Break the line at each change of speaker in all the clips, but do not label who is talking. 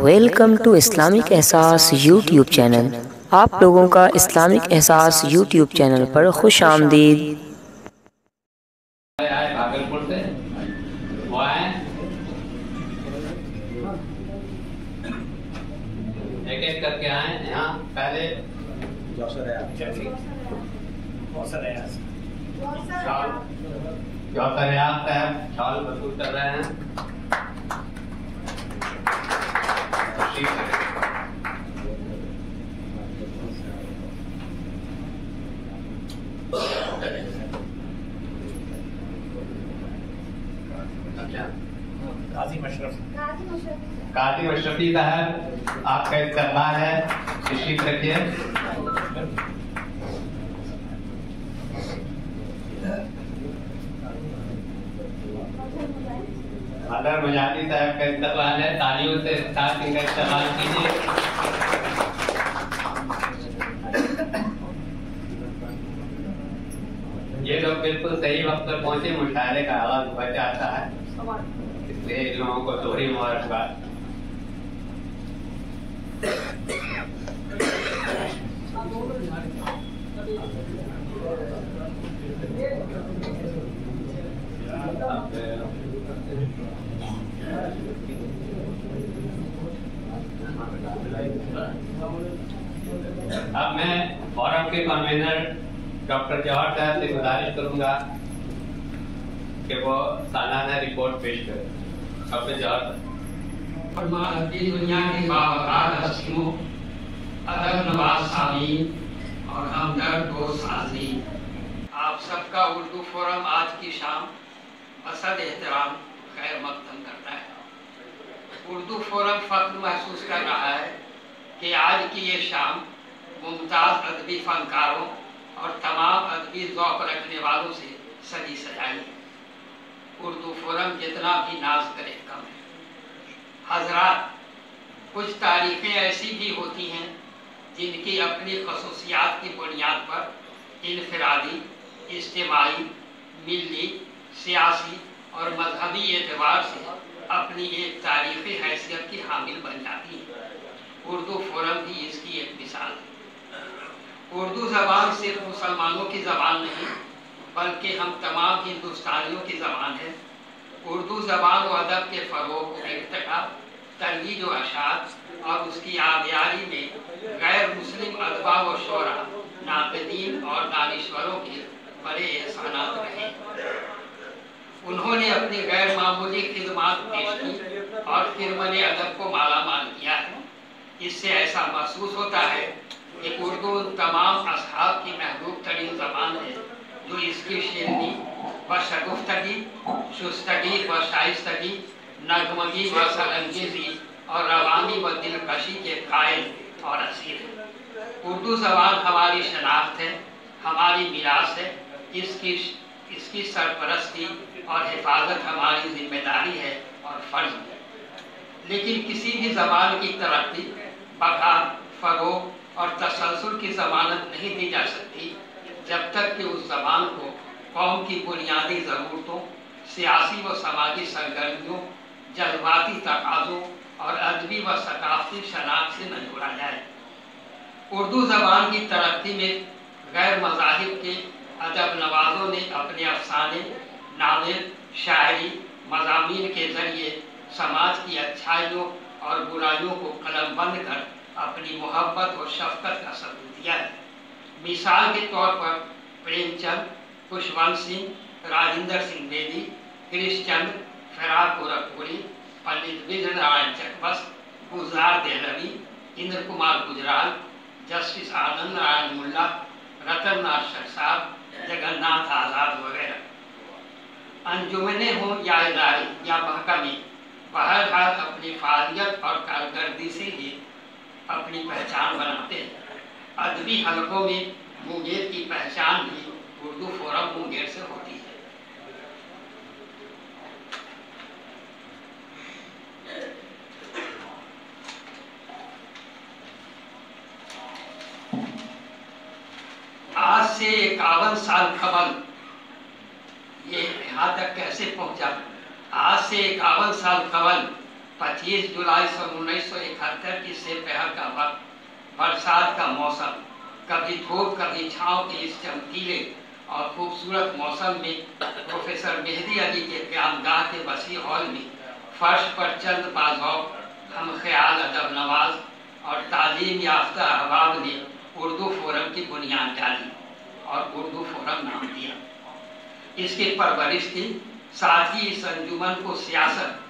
Welcome to Islamic احساس YouTube channel. آپ لوگوں کا اسلامک احساس یوٹیوب چینل پر خوش آمدید۔
ایک ایک کر کے آئیں یہاں پہلے جوسر ریاض صاحب شال وصول کر رہے ہیں۔ قاضی مشرفی صاحب آپ کا استقبال ہے، تشریف رکھیے۔ حضرت مجاہدی صاحب کا استقبال ہے، تالیوں سے ساتھ ان کا استقبال کیجیے۔ یہ لوگ بالکل صحیح وقت پر پہنچے، مشاعرے کا آغاز ہو جاتا ہے، اس لیے ان لوگوں کو دوہری مبارکباد۔ اب میں فورم کے کنوینر ڈاکٹر جوہر صاحب سے گزارش کروں گا کہ وہ سالانہ رپورٹ پیش کریں۔ ڈاکٹر جوہر صاحب۔
دنیا کی باوقار ہستیوں، ادب نواز سامعین اور ہمدرد دوست حاضرین، آپ سب کا اردو فورم آج کی شام بصد احترام خیر مقدم کرتا ہے۔ اردو فورم فخر محسوس کر رہا ہے کہ آج کی یہ شام ممتاز ادبی فنکاروں اور تمام ادبی ذوق رکھنے والوں سے سجی سجائی ہے۔ اردو فورم جتنا بھی ناز کرے کم ہے۔ حضرات، کچھ تاریخیں ایسی بھی ہوتی ہیں جن کی اپنی خصوصیات کی بنیاد پر انفرادی، اجتماعی، ملی، سیاسی اور مذہبی اعتبار سے اپنی ایک تاریخی حیثیت کی حامل بن جاتی ہیں۔ اردو فورم بھی اس کی ایک مثال ہے۔ اردو زبان صرف مسلمانوں کی زبان نہیں بلکہ ہم تمام ہندوستانیوں کی زبان ہے۔ اردو زبان و ادب کے فروغ، ارتقاء، ترویج و اشاعت اور اس کی آبیاری میں غیر مسلم ادباء و شعراء، ناقدین اور دانشوروں کے بڑے احسانات رہے۔ انہوں نے اپنی غیر معمولی خدمات پیش کی اور خرمن ادب کو مالا مال کیا ہے۔ اس سے ایسا محسوس ہوتا ہے کہ اردو ان تمام اصحاب کی محبوب ترین زبان ہے جو اس کی شیرینی و شگفتگی، شستگی و شائستگی، نغمگی و سرانگیزی اور روانی و دلکشی کے قائل اور اسیر ہے۔ اردو زبان ہماری شناخت ہے، ہماری میراث ہے۔ اس کی سرپرستی اور حفاظت ہماری ذمہ داری ہے اور فرض ہے۔ لیکن کسی بھی زبان کی ترقی، بقا، فروغ اور تسلسل کی ضمانت نہیں دی جا سکتی جب تک کہ اس زبان کو قوم کی بنیادی ضرورتوں، سیاسی و سماجی سرگرمیوں، جذباتی تقاضوں اور ادبی و ثقافتی شناخت سے نہ جوڑا جائے۔ اردو زبان کی ترقی میں غیر مذاہب کے ادب نوازوں نے اپنے افسانے، ناول، شاعری، مضامین کے ذریعے سماج کی اچھائیوں اور برائیوں کو قلم بند کر اپنی محبت اور شفقت کا ثبوت دیا ہے۔ مثال کے طور پر پریم چند، خوشونت سنگھ، راجندر سنگھ بیدی، کرش چند، فراق گورکھپوری، پنڈت وجے نارائن چکبس، گلزار دہلوی، اندر کمار گجرال، جسٹس آنند نارائن ملا، رتن ناتھ شرساب، جگن ناتھ آزاد وغیرہ۔ انجمنیں ہوں یا ادارے یا محکمے، بہرحال اپنی فعالیت اور کارکردگی سے ہی اپنی پہچان بناتے ہیں۔ ادبی حلقوں میں مونگیر کی پہچان بھی اردو فورم مونگیر سے ہوتی ہے۔ آج سے 51 سال قبل، یہ یہاں تک کیسے پہنچا؟ آج سے 51 سال قبل 25 जुलाई सन 1971 की दोपहर का वक्त, बरसात का मौसम, कभी धूप कभी छाँव के इस चमकीले और खूबसूरत मौसम में प्रोफेसर मेहदी अली के क़यामगाह के वसी हॉल में फर्श पर चंद बाज़ौक़ हम ख्याल अदब नवाज और तालीम याफ्ता अहबाब ने उर्दू फोरम की बुनियाद डाली और उर्दू फोरम नाम दिया। इसकी परवरिश की, साथ ही इस अंजुमन को सियासत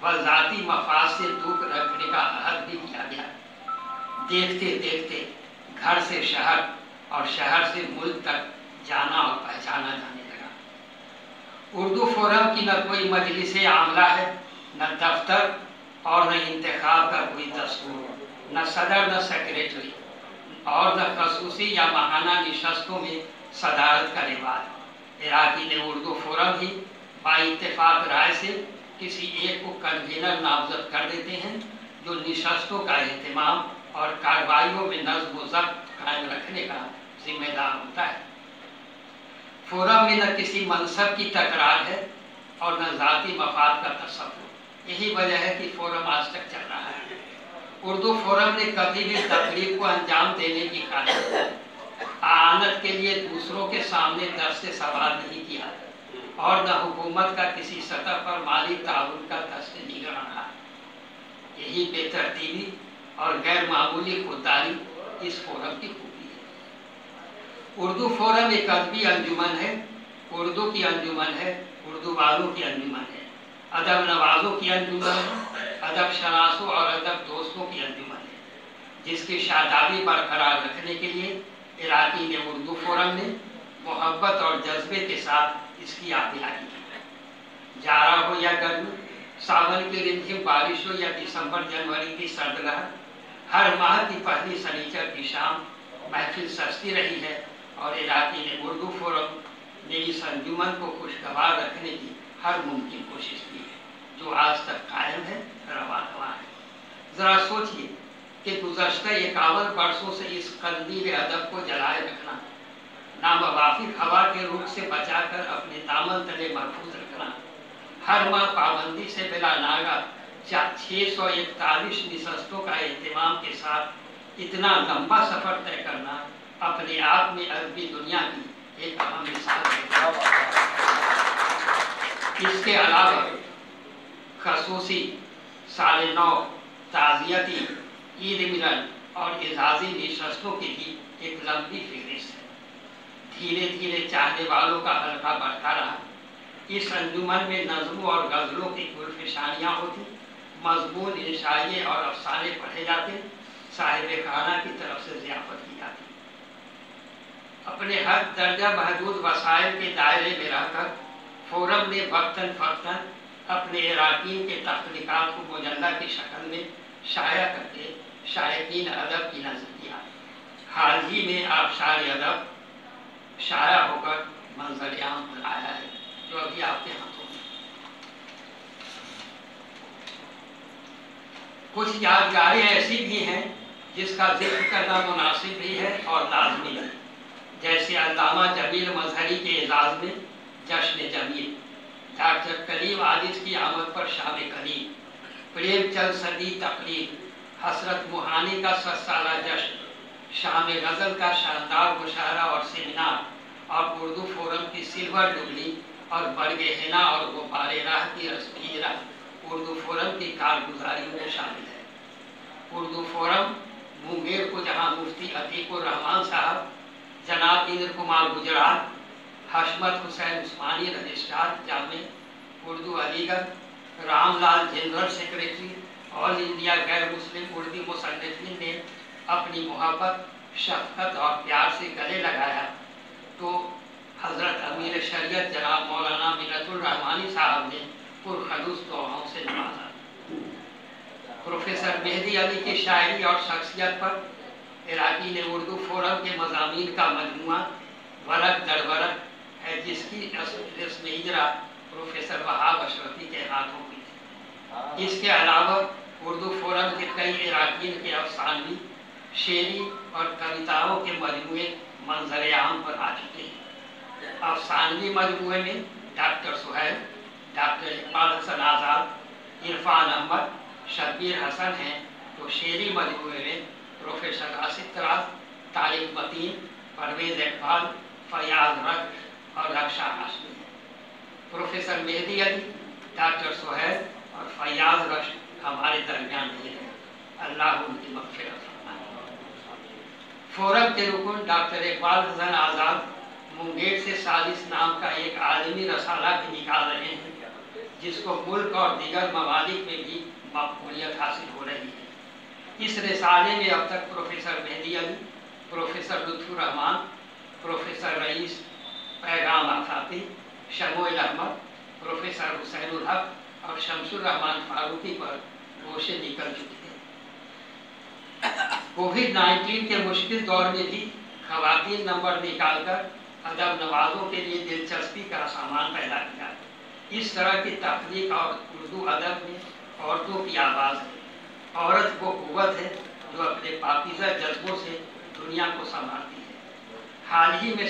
व ज़ाती मफाद से दूर रखने का अहद भी किया गया। देखते देखते घर से शहर और शहर से मुल्क तक जाना और पहचाना जाने लगा। उर्दू फोरम की न कोई मजलिस आमला है, न दफ्तर और न इंतखाब का कोई दस्तूर, न सदर न सेक्रेटरी और न खसूसी या माहाना निशस्तों में सदारत का रिवाज। इराकी ने उर्दू फोरम ही बाइत्तेफाक राय से किसी एक को कन्वीनर नामजद कर देते हैं, जो निशस्तों का एहतमाम और कार्रवाइयों में नज़्म व ज़ब्त कायम रखने का जिम्मेदार होता है। फोरम में न किसी मनसब की तकरार है और न ज़ाती मफाद का तसव्वुर। यही वजह है कि फोरम आज तक चल रहा है। उर्दू फोरम ने कभी भी तकलीफ को अंजाम देने की खातिर आनत के लिए दूसरों के सामने दस्ते सवाल नहीं किया और न हुकूमत का किसी सतह पर माली ताउन का दस्ते नहीं रहा। यही बेतरतीबी और गैर मामूली खुददारी इस फोरम की खूबी है। उर्दू फोरम एक अदबी अंजुमन है, उर्दू की अंजुमन है, उर्दू वालों की अंजुमन है, अदब नवाजों की अंजुमन है, अदब शनासों और अदब दोस्तों की अंजुमन है, जिसकी शादाबी बरकरार रखने के लिए इराकी ने उर्दू फोरम ने मोहब्बत और जज्बे के साथ इसकी आबियारी की। जाड़ा हो या गर्मी, सावन की रिमझिम बारिश हो या दिसंबर जनवरी की सर्द लहर, हर माह की पहली शनिचर की शाम महफिल सजती रही है और इराकी ने उर्दू फोरम ने इस अंजुमन को खुशगवार रखने की हर मुमकिन कोशिश की है, जो आज तक कायम है, रवा है। ज़रा सोचिए कि गुज़श्ता 51 वर्षों से इस कंदील अदब को जलाए रखना, नामवाफिक हवा के रुख से बचाकर अपने दामन तले महफूज रखना, हर माह पाबंदी से बिला नागा 641 निशस्तों का एहतमाम के साथ इतना लंबा सफर तय करना अपने आप में अरबी दुनिया की एक अहम मिसाल है। इसके अलावा खसूसी, साले नौ, ताज़ियती, ईद मिलन और एजाजी निशस्तों की भी एक लंबी फहरिस्त है। धीरे धीरे चाहने वालों का हल्का बढ़ता रहा। इस अंजुमन में नज़्मों और गज़लों की गुलफिशानियाँ होती, मज़मून, इंशाइए और अफसाने पढ़े जाते, साहिब खाना की तरफ से ज़ियाफ़त की जाती। अपने हर दर्जा महदूद वसाइल के दायरे में रहकर फोरम ने वक्तन फ़क्तन अपने इराकीन के तख्लीक़ात को मुजल्ला की शक्ल में शाया करके शायकीन अदब की नज़र किया। हाल ही में आबशार अदब शाया होकर मंज़र-ए-आम पर आया है, जो अभी आपके हाथों में। कुछ यादगारें ऐसी भी हैं जिसका जिक्र करना मुनासिब भी है और लाजमी भी, जैसे अल्लामा जमील मजहरी के एजाज़ में जश्न जमील, डॉक्टर कलीम आदिज की आमद पर शाम कलीम, प्रेमचंद सदी तकरीर, हसरत मुहानी का 100 साला जश्न, शाम गज़ल का शानदार मुशायरा और सेमिनार, और उर्दू फोरम की सिल्वर जुबली और बरगे हिना और गुब्बारे राह की रस्मीरा उर्दू फोरम की कारगुजारी में शामिल है। उर्दू फोरम मुंगेर को जहाँ मुफ्ती अतीकुर रहमान साहब, जनाब इंद्र कुमार गुजराल, हशमत हुसैन उस्मानी रजिस्ट्रार जामे Urdu Aligarh, Ramlal general secretary, all India गैर मुस्लिम उर्दू मुसन्निफीन ने अपनी मोहब्बत, शफ़क़त और प्यार से गले लगाया, तो हज़रत अमीर शरीयत जनाब मौलाना मिन्नतुर रहमानी साहब ने पुरखलूस दुआओं से नवाजा। प्रोफेसर मेहदी अली की शायरी और शख्सियत पर इराकी ने उर्दू फोरम के मज़ामीन का मजमुआ वरक दर वरक है, जिसकी रस्म इजरा प्रोफेसर वहाब अशरफी के हाथों में थी। इसके अलावा उर्दू फोरम के कई इराकीन के अफसानवी, शेरी और कविताओं के मजमुए मंजर-ए-आम पर आ चुके हैं। अफसानवी मजमुए में डॉक्टर सुहैल, डॉक्टर इकबाल हसन आज़ाद, इरफान अहमद, शब्बीर हसन हैं तो शेरी मजमूए में प्रोफेसर आसिफ तराज, तारिक मतीन, परवेज इकबाल, फयाज रख और रक्षा हाशमी हैं। प्रोफेसर मेहदी अली, डॉक्टर सुहैल और फयाज रश हमारे दरमियान नहीं है, अल्लाह उनकी मग़फ़िरत फरमाए। फोरम के रुकन डॉक्टर इकबाल हसन आज़ाद मुंगेर से सालिस नाम का एक आलमी रसाला भी निकाल रहे हैं, जिसको मुल्क और दीगर ममालिक में भी मकबूलियत हासिल हो रही है। इस रिसाले में अब तक professor Mehdi Ali, professor Lutfur Rahman, professor Rais Paigham Afati, शमोइल Ahmad, professor हुसैनुल हक और शमसुर रहमान फारूकी पर गोशे निकल चुकी है। कोविड-19 के मुश्किल दौर में भी खवातीन नंबर निकालकर अदब नवाजों के लिए दिलचस्पी का सामान पैदा किया। इस तरह की तकनीक और उर्दू अदब में औरतों की आवाज़ है। औरत वो कुव्वत है जो अपने पाकीज़ा जज्बों से दुनिया को संभालती है। हाल ही में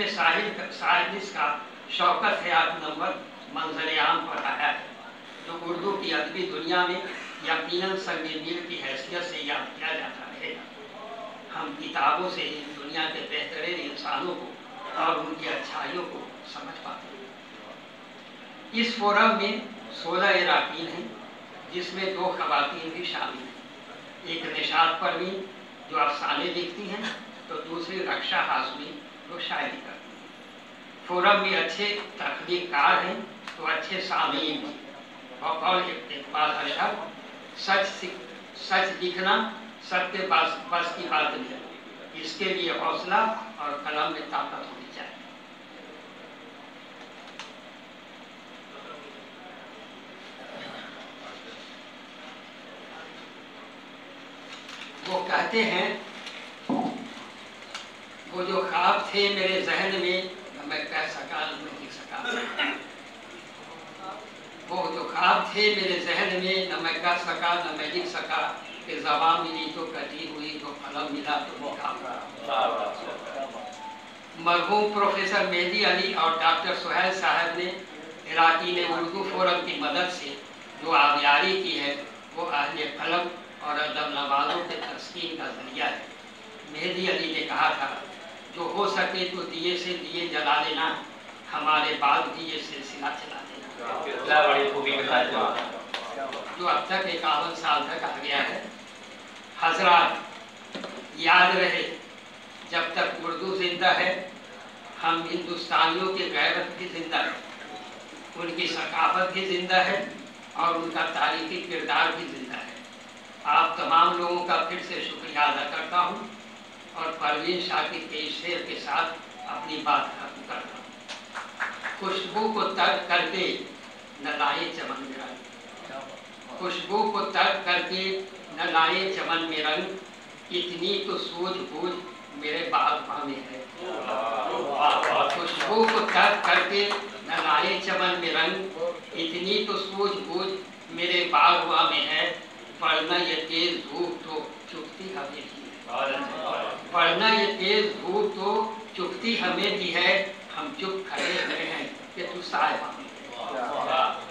साहिलिस का शौकत हयात नंबर मंजर आम पर आया है, जो उर्दू की अदबी दुनिया में यकीनन संगे मील की हैसियत से याद किया जाता रहेगा। हम किताबों से ही दुनिया के बेहतरीन इंसानों को और उनकी अच्छाइयों को समझ पाते हैं। इस फोरम में 16 इराकीन हैं, जिसमें 2 खवातीन भी शामिल हैं। एक निशात परवीन जो अफसाने लिखती हैं, तो दूसरी रक्षा हाशमी जो शायरी करती हैं। फोरम में अच्छे तख्लीक़कार हैं तो अच्छे सामीन भी। बकौल इकबाल अशहर, सच लिखना सबके बस की बात नहीं, इसके लिए हौसला और कलम में ताकत होनी चाहिए। वो कहते हैं, वो जो ख्वाब थे मेरे जहन में न मैं कह सका न मैं लिख सका। वो जो ख्वाब थे मेरे जहन में न मैं कह सका न मैं लिख सका, कि ज़बान मिली तो कटी हुई, जो कलम मिला तो लिखा। मरहूम प्रोफेसर मेहदी अली और डॉक्टर सुहैल साहब ने इराकी ने उर्दू फोरम की मदद से जो आबियारी की है, वो अहले कलम और अदब नवाजों के तस्कीन का जरिया है। मेहदी अली ने कहा था, जो हो सके तो दिए से दिए जला लेना, हमारे बाद भी ये सिलसिला चला देना। जो अब तक 51 साल तक आ गया है। हजरात, याद रहे, जब तक उर्दू जिंदा है, हम हिंदुस्तानियों की गैरत भी जिंदा है, उनकी सकाफत भी जिंदा है और उनका तारीखी किरदार भी जिंदा है। आप तमाम लोगों का फिर से शुक्रिया अदा करता हूँ और परवीन शाकिर के इस शेर के साथ अपनी बात खत्म करता हूँ। खुशबू को तर्क करके न लाए चमन में रंग, खुशबू को तर्क करके न लाए चमन में रंग, इतनी तो सूझबूझ मेरे बागबां में है। खुशबू को तर्क करके न लाए चमन में रंग, इतनी तो सूझबूझ मेरे बागबां में है। पढ़ना ये तेज धूप तो चुपती हमें भी है, पढ़ना ये तेज धूप तो चुपती हमें भी है। हम चुप खड़े हुए हैं कि तू साहिबा में है।